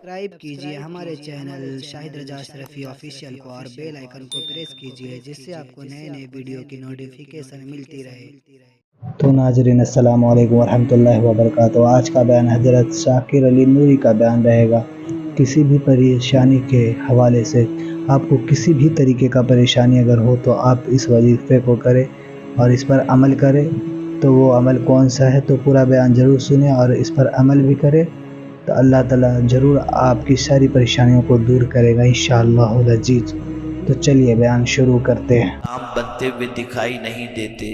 Subscribe کیجئے ہمارے channel شاہد رجا اشرفی آفیشیل کو اور بیل آئیکن کو پریس کیجئے جس سے آپ کو نئے نئے ویڈیو کی نوٹیفیکیشن ملتی رہے۔ تو ناظرین السلام علیکم ورحمۃ اللہ وبرکاتہ۔ آج کا بیان حضرت شاکر علی نوری کا بیان رہے گا۔ کسی بھی پریشانی کے حوالے سے آپ کو کسی بھی طریقے کا پریشانی اگر ہو تو آپ اس وظیفے کو کریں اور اس پر عمل کریں۔ تو وہ عمل کون سا ہے تو پورا بیان ضرور سنیں اور اس پر عمل بھی کریں تو اللہ تعالیٰ ضرور آپ کی ساری پریشانیوں کو دور کرے گا انشاءاللہ العزیز۔ تو چلیے بیان شروع کرتے ہیں۔ عام بنتے ہوئے دکھائی نہیں دیتے،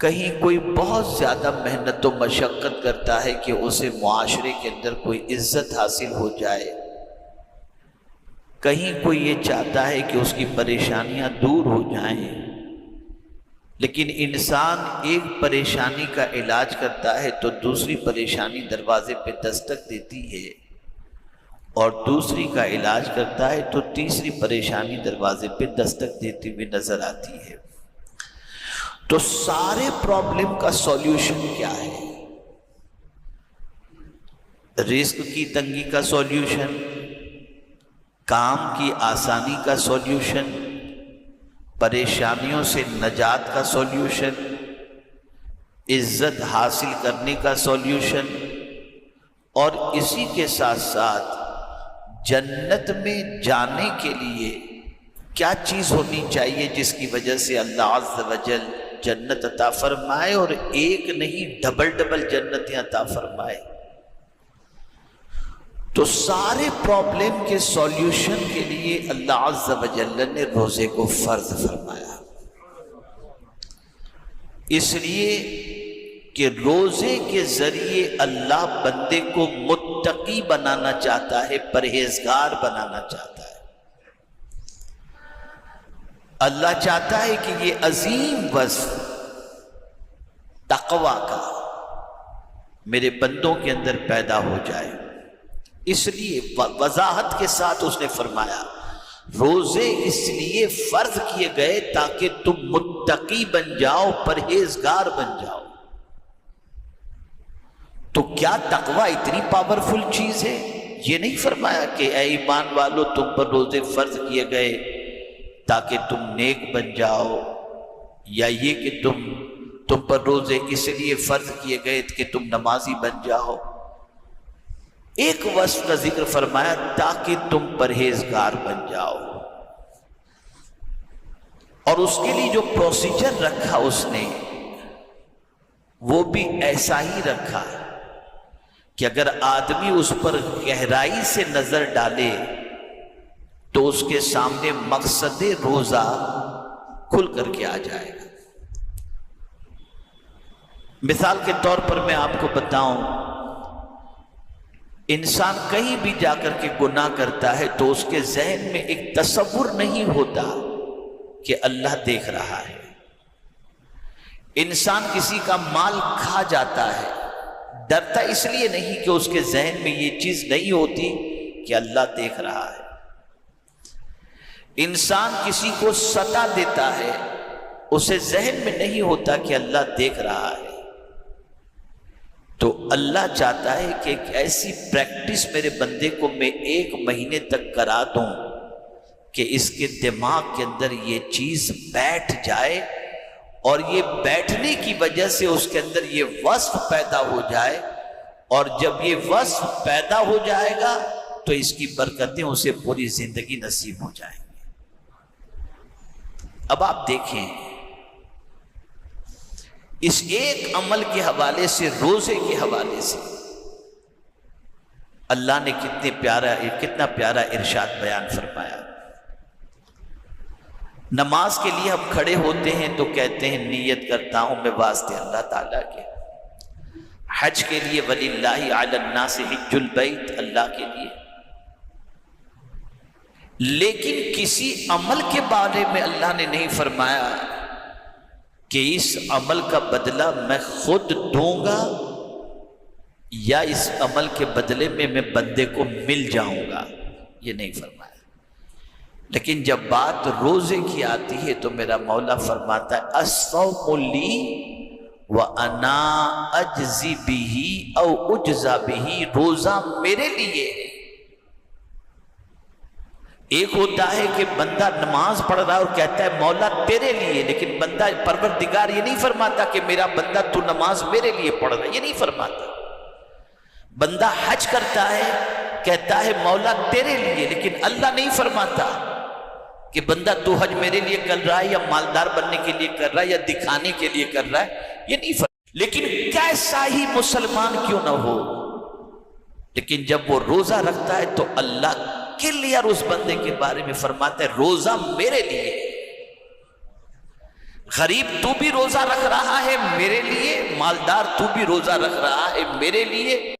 کہیں کوئی بہت زیادہ محنت و مشقت کرتا ہے کہ اسے معاشرے کے اندر کوئی عزت حاصل ہو جائے، کہیں کوئی یہ چاہتا ہے کہ اس کی پریشانیاں دور ہو جائیں، لیکن انسان ایک پریشانی کا علاج کرتا ہے تو دوسری پریشانی دروازے پہ دستک دیتی ہے، اور دوسری کا علاج کرتا ہے تو تیسری پریشانی دروازے پہ دستک دیتی ہوئی نظر آتی ہے۔ تو سارے پرابلم کا سولیوشن کیا ہے؟ رزق کی تنگی کا سولیوشن، کام کی آسانی کا سولیوشن، پریشانیوں سے نجات کا سولیوشن، عزت حاصل کرنے کا سولیوشن، اور اسی کے ساتھ ساتھ جنت میں جانے کے لیے کیا چیز ہونی چاہیے جس کی وجہ سے اللہ عز و جل جنت عطا فرمائے، اور ایک نہیں ڈبل جنتیں عطا فرمائے۔ تو سارے پرابلم کے سولیوشن کے لیے اللہ عز و جل نے روزے کو فرض فرمایا، اس لیے کہ روزے کے ذریعے اللہ بندے کو متقی بنانا چاہتا ہے، پرہیزگار بنانا چاہتا ہے۔ اللہ چاہتا ہے کہ یہ عظیم وصف تقویٰ کا میرے بندوں کے اندر پیدا ہو جائے، اس لیے وضاحت کے ساتھ اس نے فرمایا روزے اس لیے فرض کیے گئے تاکہ تم متقی بن جاؤ، پرہیزگار بن جاؤ۔ تو کیا تقویٰ اتنی پاورفل چیز ہے؟ یہ نہیں فرمایا کہ اے ایمان والو تم پر روزے فرض کیے گئے تاکہ تم نیک بن جاؤ، یا یہ کہ تم پر روزے اس لیے فرض کیے گئے کہ تم نمازی بن جاؤ۔ ایک وصف کا ذکر فرمایا تاکہ تم پرہیزگار بن جاؤ، اور اس کے لیے جو پروسیجر رکھا اس نے وہ بھی ایسا ہی رکھا کہ اگر آدمی اس پر گہرائی سے نظر ڈالے تو اس کے سامنے مقصد روزہ کھل کر کے آ جائے گا۔ مثال کے طور پر میں آپ کو بتاؤں، انسان کہیں بھی جا کر کے گناہ کرتا ہے تو اس کے ذہن میں ایک تصور نہیں ہوتا کہ اللہ دیکھ رہا ہے۔ انسان کسی کا مال کھا جاتا ہے، ڈرتا اس لیے نہیں کہ اس کے ذہن میں یہ چیز نہیں ہوتی کہ اللہ دیکھ رہا ہے۔ انسان کسی کو ستا دیتا ہے، اسے ذہن میں نہیں ہوتا کہ اللہ دیکھ رہا ہے۔ تو اللہ چاہتا ہے کہ ایک ایسی پریکٹس میرے بندے کو میں 1 مہینے تک کرا دوں کہ اس کے دماغ کے اندر یہ چیز بیٹھ جائے، اور یہ بیٹھنے کی وجہ سے اس کے اندر یہ وصف پیدا ہو جائے، اور جب یہ وصف پیدا ہو جائے گا تو اس کی برکتیں اسے پوری زندگی نصیب ہو جائیں گی۔ اب آپ دیکھیں اس ایک عمل کے حوالے سے، روزے کے حوالے سے اللہ نے کتنا پیارا ارشاد بیان فرمایا۔ نماز کے لیے ہم کھڑے ہوتے ہیں تو کہتے ہیں نیت کرتا ہوں میں واسطے اللہ تعالیٰ کے۔ حج کے لیے وَلِلَّهِ عَلَى النَّاسِ حِجُّ الْبَيْتِ، اللہ کے لیے۔ لیکن کسی عمل کے بارے میں اللہ نے نہیں فرمایا کہ اس عمل کا بدلہ میں خود دوں گا یا اس عمل کے بدلے میں بندے کو مل جاؤں گا، یہ نہیں فرمایا۔ لیکن جب بات روزے کی آتی ہے تو میرا مولا فرماتا ہے الصوم لی وَأَنَا أَجْزِي بِهِ أَوْ أُجْزَى بِهِ، روزہ میرے لیے ہے۔ ایک ہوتا ہے کہ بندہ نماز پڑھ رہا ہے اور کہتا ہے مولا تیرے لیے، لیکن بندہ پروردگار یہ نہیں فرماتا کہ میرا بندہ تو نماز میرے لیے پڑھ رہا ہے، یہ نہیں فرماتا۔ بندہ حج کرتا ہے کہتا ہے مولا تیرے لیے، لیکن اللہ نہیں فرماتا کہ بندہ تو حج میرے لیے کر رہا ہے یا مالدار بننے کے لیے کر رہا ہے یا دکھانے کے لیے کر رہا ہے، یہ نہیں فرماتا۔ لیکن کیسا ہی مسلمان کیوں نہ ہو، لیکن جب وہ روزہ رکھتا ہے تو اللہ کلیئر اس بندے کے بارے میں فرماتا ہے روزہ میرے لیے۔ غریب تو بھی روزہ رکھ رہا ہے میرے لیے، مالدار تو بھی روزہ رکھ رہا ہے میرے لیے،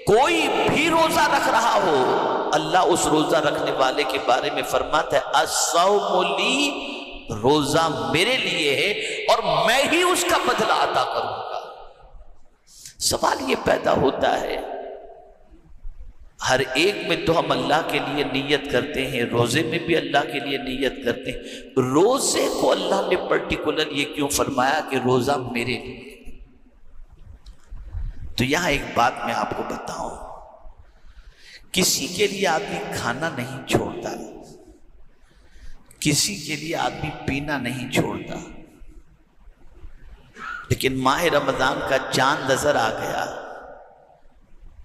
کوئی بھی روزہ رکھ رہا ہو، اللہ اس روزہ رکھنے والے کے بارے میں فرماتا ہے الصوم لی، روزہ میرے لیے ہے اور میں ہی اس کا بدلہ عطا کروں گا۔ سوال یہ پیدا ہوتا ہے ہر ایک میں تو ہم اللہ کے لیے نیت کرتے ہیں، روزے میں بھی اللہ کے لیے نیت کرتے ہیں، روزے کو اللہ نے پرٹیکولر یہ کیوں فرمایا کہ روزہ میرے لیے؟ تو یہاں ایک بات میں آپ کو بتاؤں، کسی کے لیے آدمی کھانا نہیں چھوڑتا، کسی کے لیے آدمی پینا نہیں چھوڑتا، لیکن ماہ رمضان کا چاند نظر آ گیا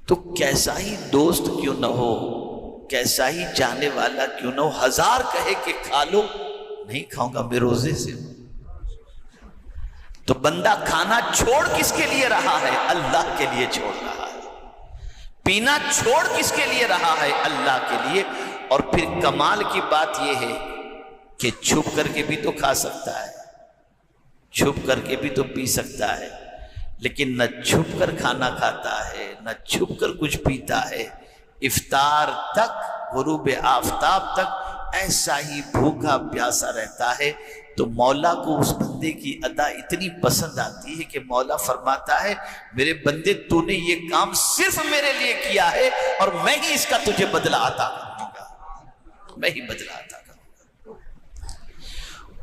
تو کیسا ہی دوست کیوں نہ ہو، کیسا ہی جانے والا کیوں نہ ہو، ہزار کہے کہ کھا لو، نہیں کھاؤں گا میں روزے سے ہوں۔ تو بندہ کھانا چھوڑ کس کے لیے رہا ہے؟ اللہ کے لیے چھوڑ رہا ہے۔ پینا چھوڑ کس کے لیے رہا ہے؟ اللہ کے لیے۔ اور پھر کمال کی بات یہ ہے کہ چھپ کر کے بھی تو کھا سکتا ہے، چھپ کر کے بھی تو پی سکتا ہے، لیکن نہ چھپ کر کھانا کھاتا ہے نہ چھپ کر کچھ پیتا ہے، افطار تک، غروب آفتاب تک ایسا ہی بھوکا پیاسا رہتا ہے۔ تو مولا کو اس بندے کی ادا اتنی پسند آتی ہے کہ مولا فرماتا ہے میرے بندے تو نے یہ کام صرف میرے لیے کیا ہے اور میں ہی اس کا تجھے بدلہ عطا کروں گا، میں ہی بدلہ عطا کروں گا۔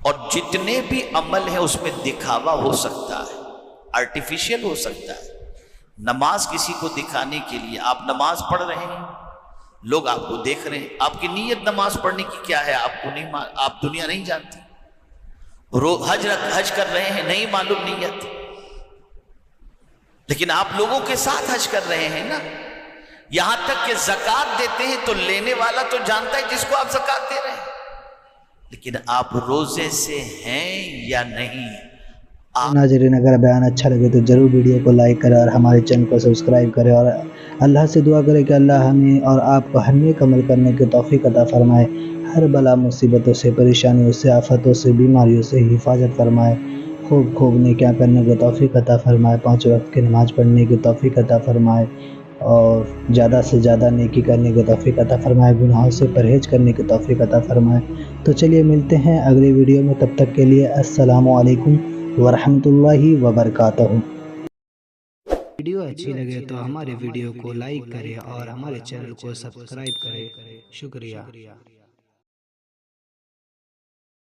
اور جتنے بھی عمل ہیں اس میں دکھاوا ہو سکتا ہے، آرٹیفیشل ہو سکتا ہے۔ نماز کسی کو دکھانے کے لیے، آپ نماز پڑھ رہے ہیں، لوگ آپ کو دیکھ رہے ہیں، آپ کی نیت نماز پڑھنے کی کیا ہے آپ کو نہیں، آپ دنیا نہیں جانتی۔ حج کر رہے ہیں، نہیں معلوم نیت، لیکن آپ لوگوں کے ساتھ حج کر رہے ہیں نا۔ یہاں تک کہ زکوٰۃ دیتے ہیں تو لینے والا تو جانتا ہے جس کو آپ زکوٰۃ دے رہے ہیں، لیکن آپ روزے سے ہیں یا نہیں۔ ناظرین اگر بیان اچھا لگے تو ضرور ویڈیو کو لائک کریں اور ہمارے چینل کو سبسکرائب کریں، اور اللہ سے دعا کریں کہ اللہ ہمیں اور آپ کو ہر نیک عمل کرنے کی توفیق عطا فرمائے، ہر بلا مصیبتوں سے، پریشانیوں سے، آفتوں سے، بیماریوں سے حفاظت فرمائے، خوب نیکیاں کرنے کی توفیق عطا فرمائے، 5 وقت کی نماز پڑھنے کی توفیق عطا فرمائے، اور زیادہ سے زیادہ نیکی کرنے کی توفیق عطا فرمائے، گناہوں سے پرہیز کرنے کی توفیق عطا فرمائے۔ تو چلیے ملتے ہیں اگلی ویڈیو میں، تب تک کے لیے السلام علیکم ورحمۃ اللہ وبرکاتہ۔ ویڈیو اچھی لگے تو ہمارے ویڈیو کو لائک کریں اور ہمارے چینل کو سبسکرائب کریں۔ شکریہ۔